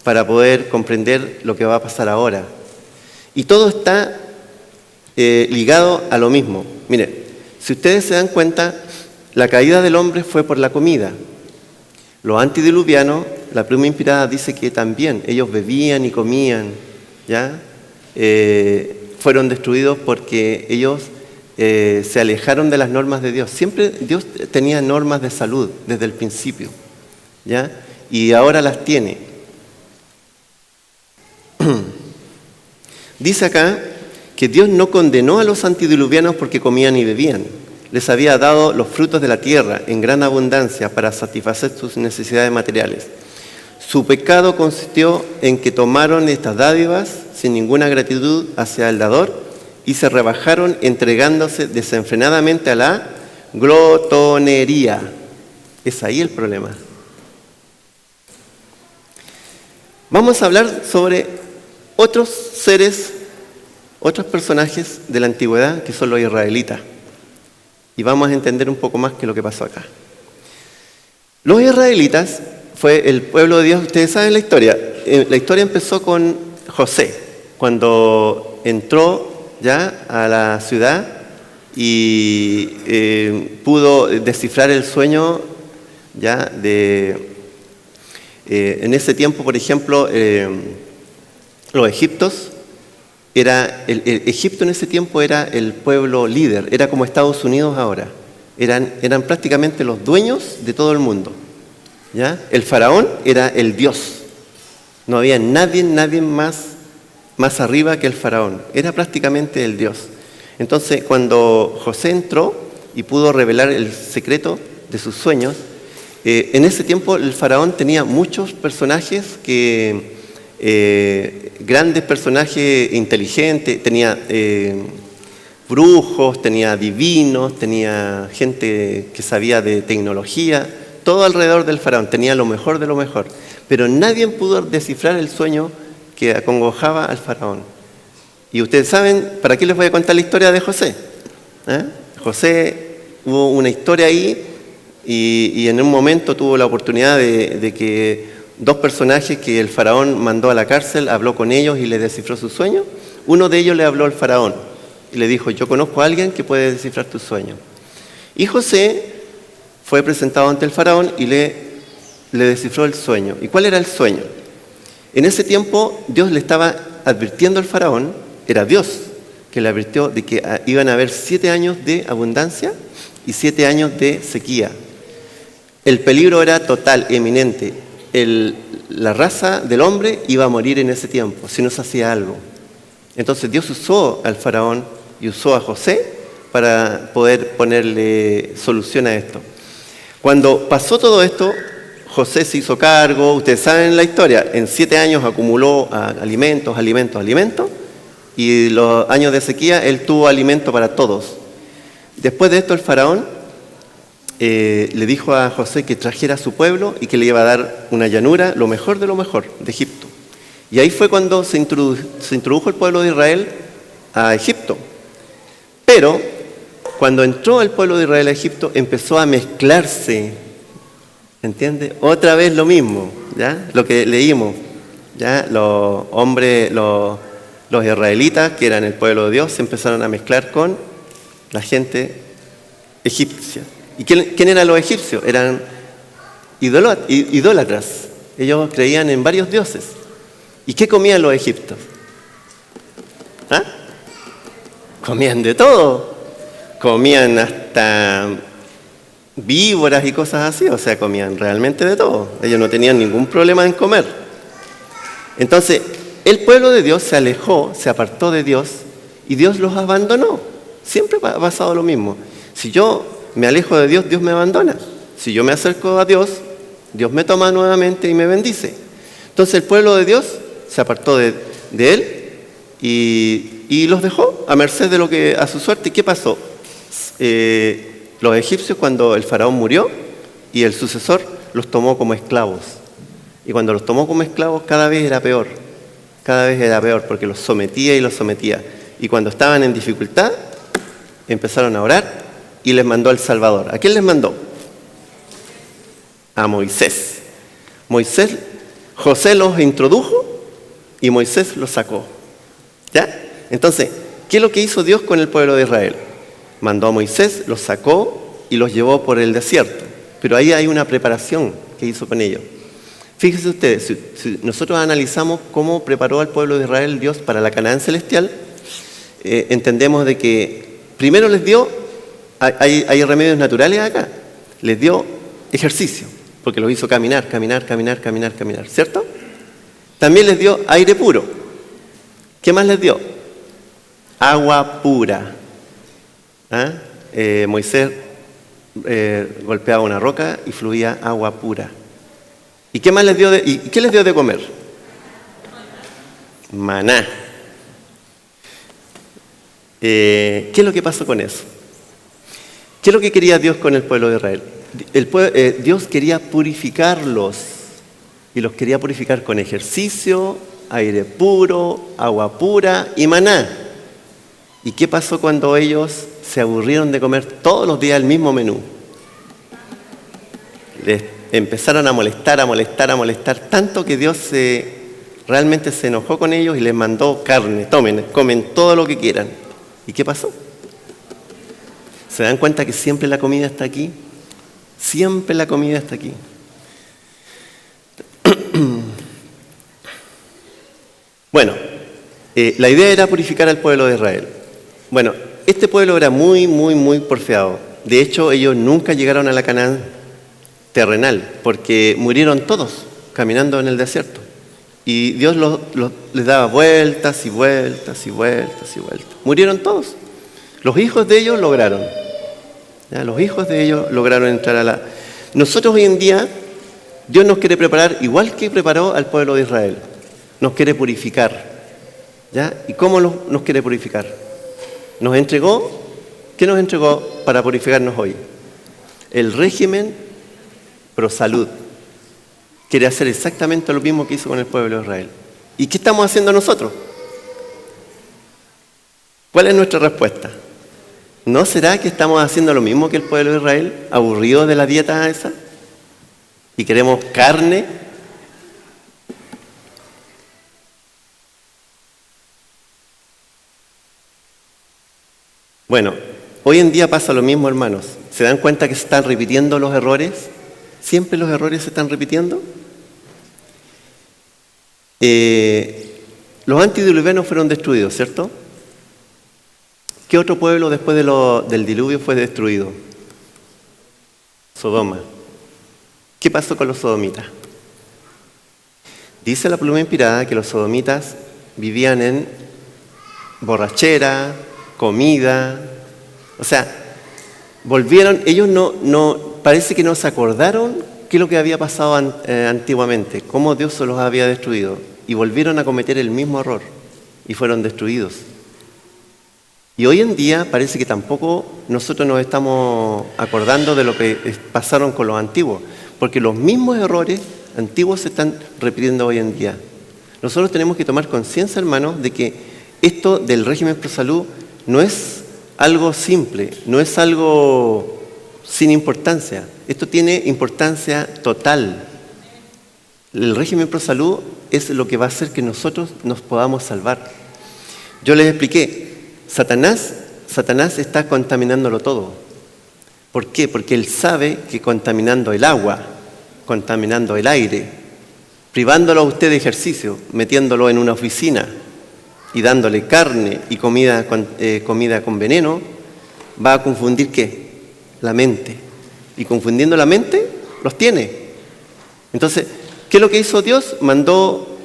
para poder comprender lo que va a pasar ahora. Y todo está ligado a lo mismo. Mire, si ustedes se dan cuenta, la caída del hombre fue por la comida. Los antediluvianos, la pluma inspirada dice que también ellos bebían y comían, ¿ya? Fueron destruidos porque ellos se alejaron de las normas de Dios. Siempre Dios tenía normas de salud desde el principio, ¿ya? Y ahora las tiene. Dice acá que Dios no condenó a los antediluvianos porque comían y bebían. Les había dado los frutos de la tierra en gran abundancia para satisfacer sus necesidades materiales. Su pecado consistió en que tomaron estas dádivas sin ninguna gratitud hacia el dador y se rebajaron entregándose desenfrenadamente a la glotonería. Es ahí el problema. Vamos a hablar sobre otros seres, otros personajes de la antigüedad que son los israelitas. Y vamos a entender un poco más qué es lo que pasó acá. Los israelitas fue el pueblo de Dios. Ustedes saben la historia. La historia empezó con José, cuando entró ya a la ciudad y pudo descifrar el sueño ya de... en ese tiempo, por ejemplo, los egipcios, Egipto en ese tiempo era el pueblo líder, era como Estados Unidos ahora. Eran prácticamente los dueños de todo el mundo. ¿Ya? El faraón era el dios. No había nadie más arriba que el faraón. Era prácticamente el dios. Entonces, cuando José entró y pudo revelar el secreto de sus sueños, en ese tiempo el faraón tenía muchos personajes grandes personajes inteligentes, tenía brujos, tenía adivinos, tenía gente que sabía de tecnología, todo alrededor del faraón, tenía lo mejor de lo mejor. Pero nadie pudo descifrar el sueño que acongojaba al faraón. Y ustedes saben, ¿para qué les voy a contar la historia de José? José, hubo una historia ahí y en un momento tuvo la oportunidad de que dos personajes que el faraón mandó a la cárcel, habló con ellos y les descifró su sueño. Uno de ellos le habló al faraón y le dijo: yo conozco a alguien que puede descifrar tu sueño. Y José fue presentado ante el faraón y le descifró el sueño. ¿Y cuál era el sueño? En ese tiempo Dios le estaba advirtiendo al faraón, era Dios que le advirtió de que iban a haber 7 años de abundancia y 7 años de sequía. El peligro era total, eminente. La raza del hombre iba a morir en ese tiempo, si no se hacía algo. Entonces Dios usó al faraón y usó a José para poder ponerle solución a esto. Cuando pasó todo esto, José se hizo cargo, ustedes saben la historia, en 7 años acumuló alimentos, y los años de sequía él tuvo alimento para todos. Después de esto el faraón le dijo a José que trajera a su pueblo y que le iba a dar una llanura, lo mejor de Egipto. Y ahí fue cuando se introdujo el pueblo de Israel a Egipto. Pero cuando entró el pueblo de Israel a Egipto, empezó a mezclarse, ¿entiende? Otra vez lo mismo, ¿ya? Lo que leímos, ¿ya? Los hombres, los israelitas, que eran el pueblo de Dios, se empezaron a mezclar con la gente egipcia. ¿Y quién eran los egipcios? Eran idólatras. Ellos creían en varios dioses. ¿Y qué comían los egipcios? Comían de todo. Comían hasta víboras y cosas así. O sea, comían realmente de todo. Ellos no tenían ningún problema en comer. Entonces, el pueblo de Dios se alejó, se apartó de Dios y Dios los abandonó. Siempre ha pasado lo mismo. Si yo me alejo de Dios, Dios me abandona. Si yo me acerco a Dios, Dios me toma nuevamente y me bendice. Entonces el pueblo de Dios se apartó de él y los dejó a merced de lo que a su suerte. ¿Y qué pasó? Los egipcios, cuando el faraón murió y el sucesor, los tomó como esclavos. Y cuando los tomó como esclavos, cada vez era peor, porque los sometía y los sometía. Y cuando estaban en dificultad, empezaron a orar y les mandó al Salvador. ¿A quién les mandó? A Moisés. José los introdujo y Moisés los sacó. ¿Ya? Entonces, ¿qué es lo que hizo Dios con el pueblo de Israel? Mandó a Moisés, los sacó y los llevó por el desierto. Pero ahí hay una preparación que hizo con ellos. Fíjense ustedes, si nosotros analizamos cómo preparó al pueblo de Israel Dios para la Canaán celestial, entendemos de que primero les dio, hay remedios naturales acá, les dio ejercicio, porque los hizo caminar, ¿cierto? También les dio aire puro. ¿Qué más les dio? Agua pura. Moisés golpeaba una roca y fluía agua pura. ¿Y qué más les dio qué les dio de comer? Maná. ¿Qué es lo que pasó con eso? ¿Qué es lo que quería Dios con el pueblo de Israel? Dios quería purificarlos, y los quería purificar con ejercicio, aire puro, agua pura y maná. ¿Y qué pasó cuando ellos se aburrieron de comer todos los días el mismo menú? Les empezaron a molestar, tanto que Dios realmente se enojó con ellos y les mandó carne. Comen todo lo que quieran. ¿Y qué pasó? ¿Se dan cuenta que siempre la comida está aquí? Siempre la comida está aquí. Bueno, la idea era purificar al pueblo de Israel. Bueno, este pueblo era muy porfiado. De hecho, ellos nunca llegaron a la Canaán terrenal, porque murieron todos caminando en el desierto. Y Dios les daba vueltas y vueltas. Murieron todos. Los hijos de ellos lograron. ¿Ya? Los hijos de ellos lograron entrar a la... Nosotros hoy en día, Dios nos quiere preparar igual que preparó al pueblo de Israel. Nos quiere purificar. ¿Ya? ¿Y cómo nos quiere purificar? ¿Qué nos entregó para purificarnos hoy? El régimen pro salud. Quiere hacer exactamente lo mismo que hizo con el pueblo de Israel. ¿Y qué estamos haciendo nosotros? ¿Cuál es nuestra respuesta? ¿No será que estamos haciendo lo mismo que el pueblo de Israel, aburridos de la dieta esa? ¿Y queremos carne? Bueno, hoy en día pasa lo mismo, hermanos. ¿Se dan cuenta que se están repitiendo los errores? ¿Siempre los errores se están repitiendo? Los antediluvianos fueron destruidos, ¿cierto? ¿Qué otro pueblo después del diluvio fue destruido? Sodoma. ¿Qué pasó con los sodomitas? Dice la pluma inspirada que los sodomitas vivían en borrachera, comida. O sea, volvieron, ellos parece que no se acordaron qué es lo que había pasado antiguamente, cómo Dios se los había destruido, y volvieron a cometer el mismo error y fueron destruidos. Y hoy en día parece que tampoco nosotros nos estamos acordando de lo que pasaron con los antiguos, porque los mismos errores antiguos se están repitiendo hoy en día. Nosotros tenemos que tomar conciencia, hermanos, de que esto del régimen pro salud no es algo simple, no es algo sin importancia. Esto tiene importancia total. El régimen pro salud es lo que va a hacer que nosotros nos podamos salvar. Yo les expliqué, Satanás está contaminándolo todo. ¿Por qué? Porque él sabe que contaminando el agua, contaminando el aire, privándolo a usted de ejercicio, metiéndolo en una oficina y dándole carne y comida con veneno, va a confundir ¿qué? La mente. Y confundiendo la mente, los tiene. Entonces, ¿qué es lo que hizo Dios? Mandó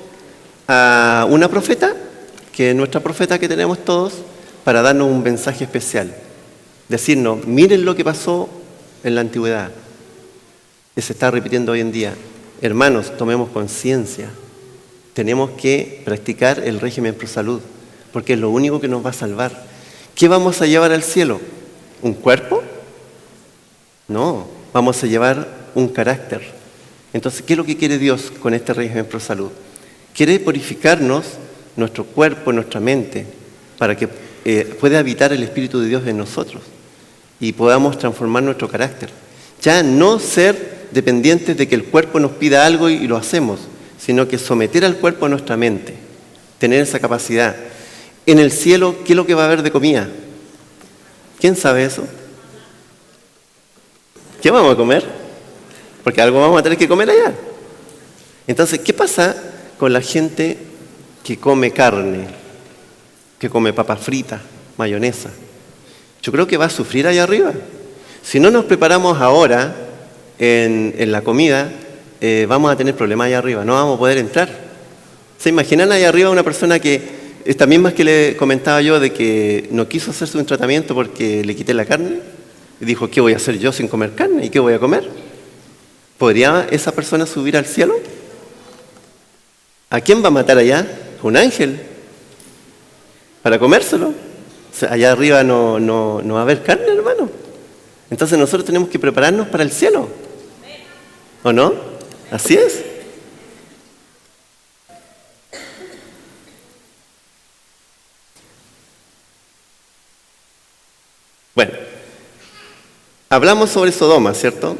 a una profeta, que es nuestra profeta que tenemos todos, para darnos un mensaje especial. Decirnos, miren lo que pasó en la antigüedad, que se está repitiendo hoy en día. Hermanos, tomemos conciencia. Tenemos que practicar el régimen pro salud, porque es lo único que nos va a salvar. ¿Qué vamos a llevar al cielo? ¿Un cuerpo? No, vamos a llevar un carácter. Entonces, ¿qué es lo que quiere Dios con este régimen pro salud? Quiere purificarnos nuestro cuerpo, nuestra mente, para que pueda habitar el Espíritu de Dios en nosotros y podamos transformar nuestro carácter. Ya no ser dependientes de que el cuerpo nos pida algo y lo hacemos, sino que someter al cuerpo a nuestra mente, tener esa capacidad. En el cielo, ¿qué es lo que va a haber de comida? ¿Quién sabe eso? ¿Qué vamos a comer? Porque algo vamos a tener que comer allá. Entonces, ¿qué pasa con la gente que come carne, que come papas fritas, mayonesa? Yo creo que va a sufrir allá arriba. Si no nos preparamos ahora en la comida, vamos a tener problemas allá arriba, no vamos a poder entrar. ¿Se imaginan allá arriba una persona que, esta misma que le comentaba yo, de que no quiso hacerse un tratamiento porque le quité la carne? Y dijo, ¿qué voy a hacer yo sin comer carne? ¿Y qué voy a comer? ¿Podría esa persona subir al cielo? ¿A quién va a matar allá? ¿Un ángel? ¿Para comérselo? O sea, allá arriba no va a haber carne, hermano. Entonces nosotros tenemos que prepararnos para el cielo. ¿O no? Así es. Bueno, hablamos sobre Sodoma, ¿cierto?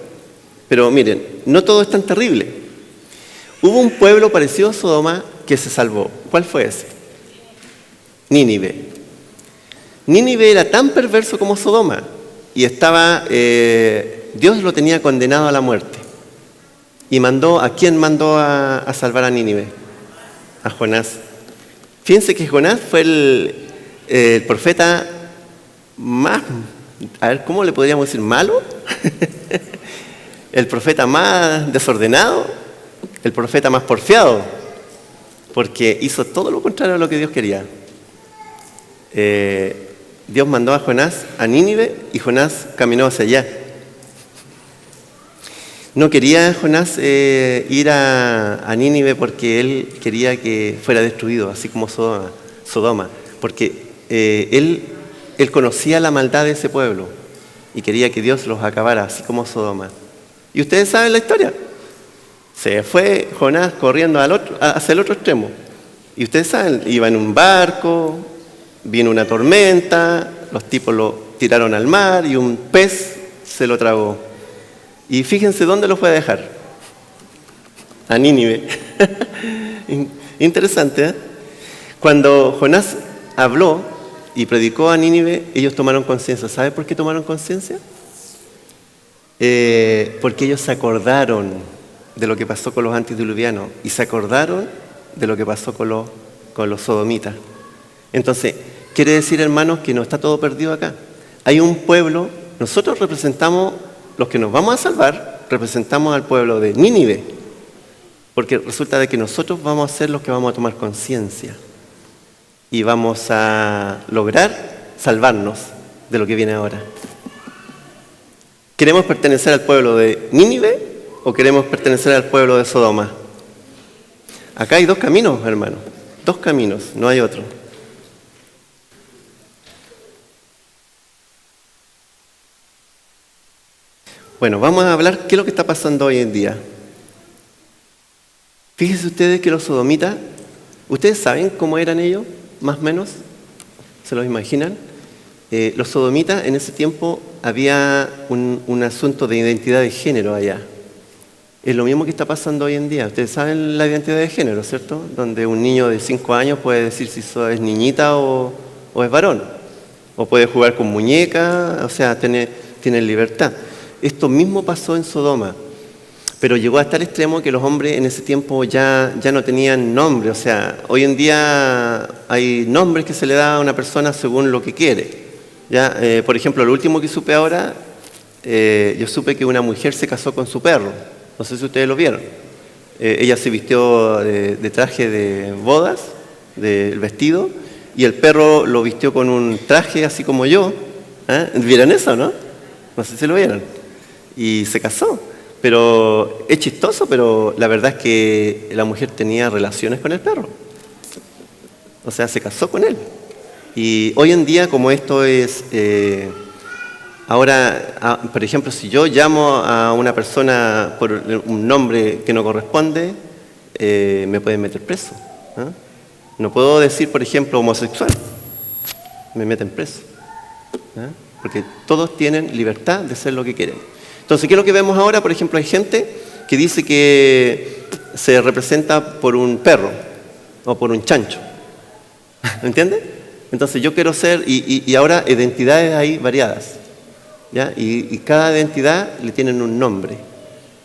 Pero miren, no todo es tan terrible. Hubo un pueblo parecido a Sodoma que se salvó. ¿Cuál fue ese? Nínive. Nínive era tan perverso como Sodoma y Dios lo tenía condenado a la muerte. ¿Y a quién mandó a salvar a Nínive? A Jonás. Fíjense que Jonás fue el profeta más, a ver, ¿cómo le podríamos decir? ¿Malo? El profeta más desordenado, el profeta más porfiado, porque hizo todo lo contrario a lo que Dios quería. Dios mandó a Jonás a Nínive y Jonás caminó hacia allá. No quería Jonás ir a Nínive porque él quería que fuera destruido, así como Sodoma, porque él conocía la maldad de ese pueblo y quería que Dios los acabara, así como Sodoma. Y ustedes saben la historia. Se fue Jonás corriendo hacia el otro extremo. Y ustedes saben, iba en un barco, vino una tormenta, los tipos lo tiraron al mar y un pez se lo tragó. Y fíjense dónde lo fue a dejar. A Nínive. Interesante, ¿eh? Cuando Jonás habló y predicó a Nínive, ellos tomaron conciencia. ¿Sabe por qué tomaron conciencia? Porque ellos se acordaron de lo que pasó con los antediluvianos y se acordaron de lo que pasó con los sodomitas. Entonces, quiere decir, hermanos, que no está todo perdido acá. Hay un pueblo, nosotros representamos, los que nos vamos a salvar, representamos al pueblo de Nínive, porque resulta de que nosotros vamos a ser los que vamos a tomar conciencia y vamos a lograr salvarnos de lo que viene ahora. ¿Queremos pertenecer al pueblo de Nínive o queremos pertenecer al pueblo de Sodoma? Acá hay dos caminos, hermano. Dos caminos, no hay otro. Bueno, vamos a hablar qué es lo que está pasando hoy en día. Fíjense ustedes que los sodomitas, ¿ustedes saben cómo eran ellos, más o menos? ¿Se los imaginan? Los sodomitas, en ese tiempo había un asunto de identidad de género allá. Es lo mismo que está pasando hoy en día. Ustedes saben la identidad de género, ¿cierto? Donde un niño de 5 años puede decir si es niñita o es varón. O puede jugar con muñeca, o sea, tiene libertad. Esto mismo pasó en Sodoma, pero llegó hasta el extremo que los hombres en ese tiempo ya no tenían nombre. O sea, hoy en día hay nombres que se le da a una persona según lo que quiere. ¿Ya? Por ejemplo, lo último que supe ahora, yo supe que una mujer se casó con su perro. No sé si ustedes lo vieron. Ella se vistió de traje de bodas, del vestido, y el perro lo vistió con un traje así como yo. ¿Vieron eso, no? No sé si lo vieron. Y se casó. Pero es chistoso, pero la verdad es que la mujer tenía relaciones con el perro. O sea, se casó con él. Y hoy en día, como esto es... ahora, por ejemplo, si yo llamo a una persona por un nombre que no corresponde, me pueden meter preso. No puedo decir, por ejemplo, homosexual. Me meten preso. Porque todos tienen libertad de ser lo que quieren. Entonces, ¿qué es lo que vemos ahora? Por ejemplo, hay gente que dice que se representa por un perro o por un chancho. ¿Entiendes? Entonces yo quiero ser, y ahora identidades hay variadas, ¿ya? Y cada identidad le tienen un nombre.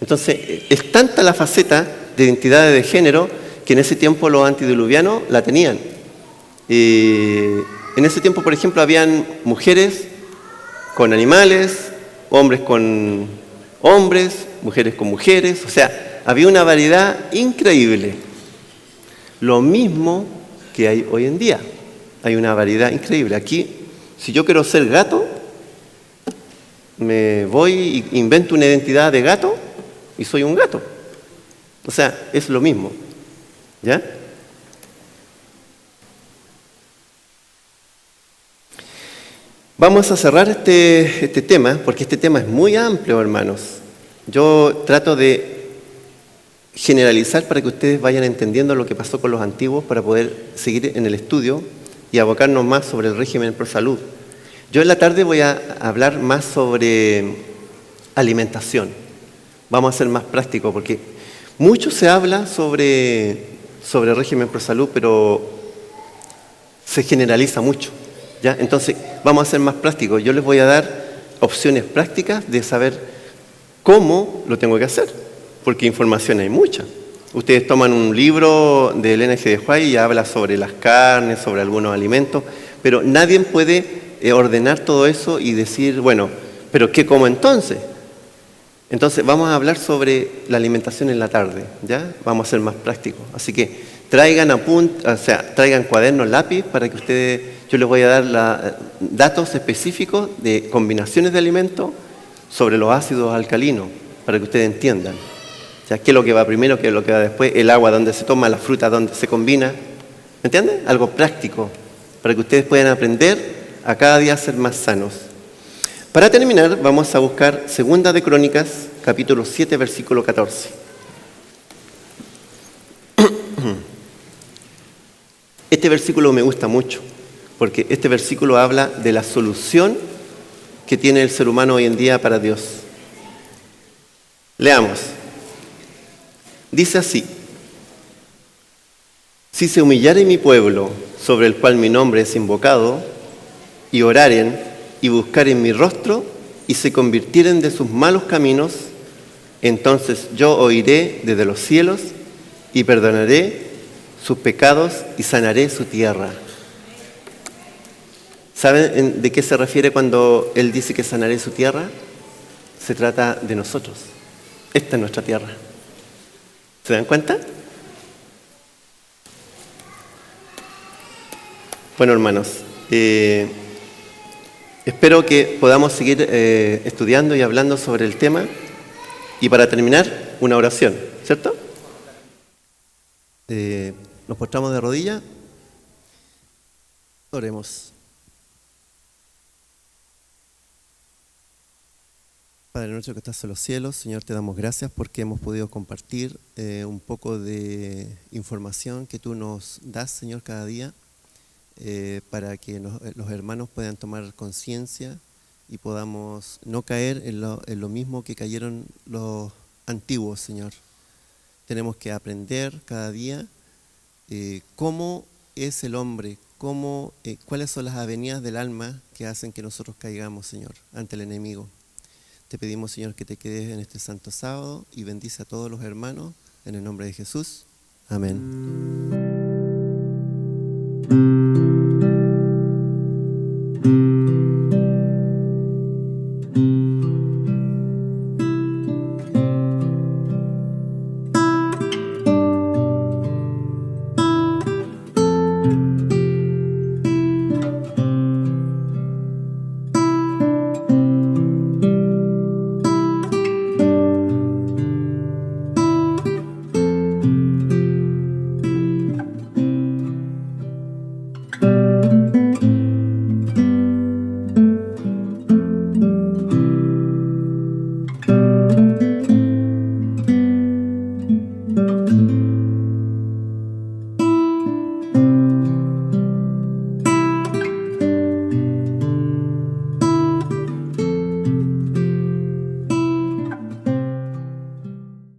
Entonces es tanta la faceta de identidades de género que en ese tiempo los antediluvianos la tenían. En ese tiempo, por ejemplo, habían mujeres con animales, hombres con hombres, mujeres con mujeres, o sea, había una variedad increíble. Lo mismo que hay hoy en día. Hay una variedad increíble. Aquí, si yo quiero ser gato, me voy e invento una identidad de gato y soy un gato. O sea, es lo mismo. ¿Ya? Vamos a cerrar este tema, porque este tema es muy amplio, hermanos. Yo trato de generalizar para que ustedes vayan entendiendo lo que pasó con los antiguos para poder seguir en el estudio y abocarnos más sobre el régimen pro salud. Yo en la tarde voy a hablar más sobre alimentación. Vamos a ser más prácticos porque mucho se habla sobre régimen pro salud, pero se generaliza mucho, ¿ya? Entonces vamos a ser más prácticos. Yo les voy a dar opciones prácticas de saber cómo lo tengo que hacer, porque información hay mucha. Ustedes toman un libro de Elena G. de White y habla sobre las carnes, sobre algunos alimentos, pero nadie puede ordenar todo eso y decir, bueno, ¿pero qué como entonces? Entonces vamos a hablar sobre la alimentación en la tarde, ¿ya? Vamos a ser más prácticos. Así que traigan cuadernos, lápiz, para que ustedes, yo les voy a dar datos específicos de combinaciones de alimentos sobre los ácidos alcalinos, para que ustedes entiendan. ¿Ya? ¿Qué es lo que va primero, qué es lo que va después? El agua, dónde se toma, la fruta, dónde se combina. ¿Me entienden? Algo práctico, para que ustedes puedan aprender a cada día ser más sanos. Para terminar, vamos a buscar Segunda de Crónicas, capítulo 7, versículo 14. Este versículo me gusta mucho, porque este versículo habla de la solución que tiene el ser humano hoy en día para Dios. Leamos. Dice así: si se humillare mi pueblo, sobre el cual mi nombre es invocado, y oraren y buscaren mi rostro, y se convirtieren de sus malos caminos, entonces yo oiré desde los cielos y perdonaré sus pecados y sanaré su tierra. ¿Saben de qué se refiere cuando Él dice que sanaré su tierra? Se trata de nosotros. Esta es nuestra tierra. ¿Se dan cuenta? Bueno, hermanos, espero que podamos seguir estudiando y hablando sobre el tema. Y para terminar, una oración, ¿cierto? Nos postramos de rodillas. Oremos. Padre nuestro que estás en los cielos, Señor, te damos gracias porque hemos podido compartir un poco de información que tú nos das, Señor, cada día, para que los hermanos puedan tomar conciencia y podamos no caer en lo mismo que cayeron los antiguos, Señor. Tenemos que aprender cada día cómo es el hombre, cuáles son las avenidas del alma que hacen que nosotros caigamos, Señor, ante el enemigo. Te pedimos, Señor, que te quedes en este santo sábado y bendice a todos los hermanos en el nombre de Jesús. Amén.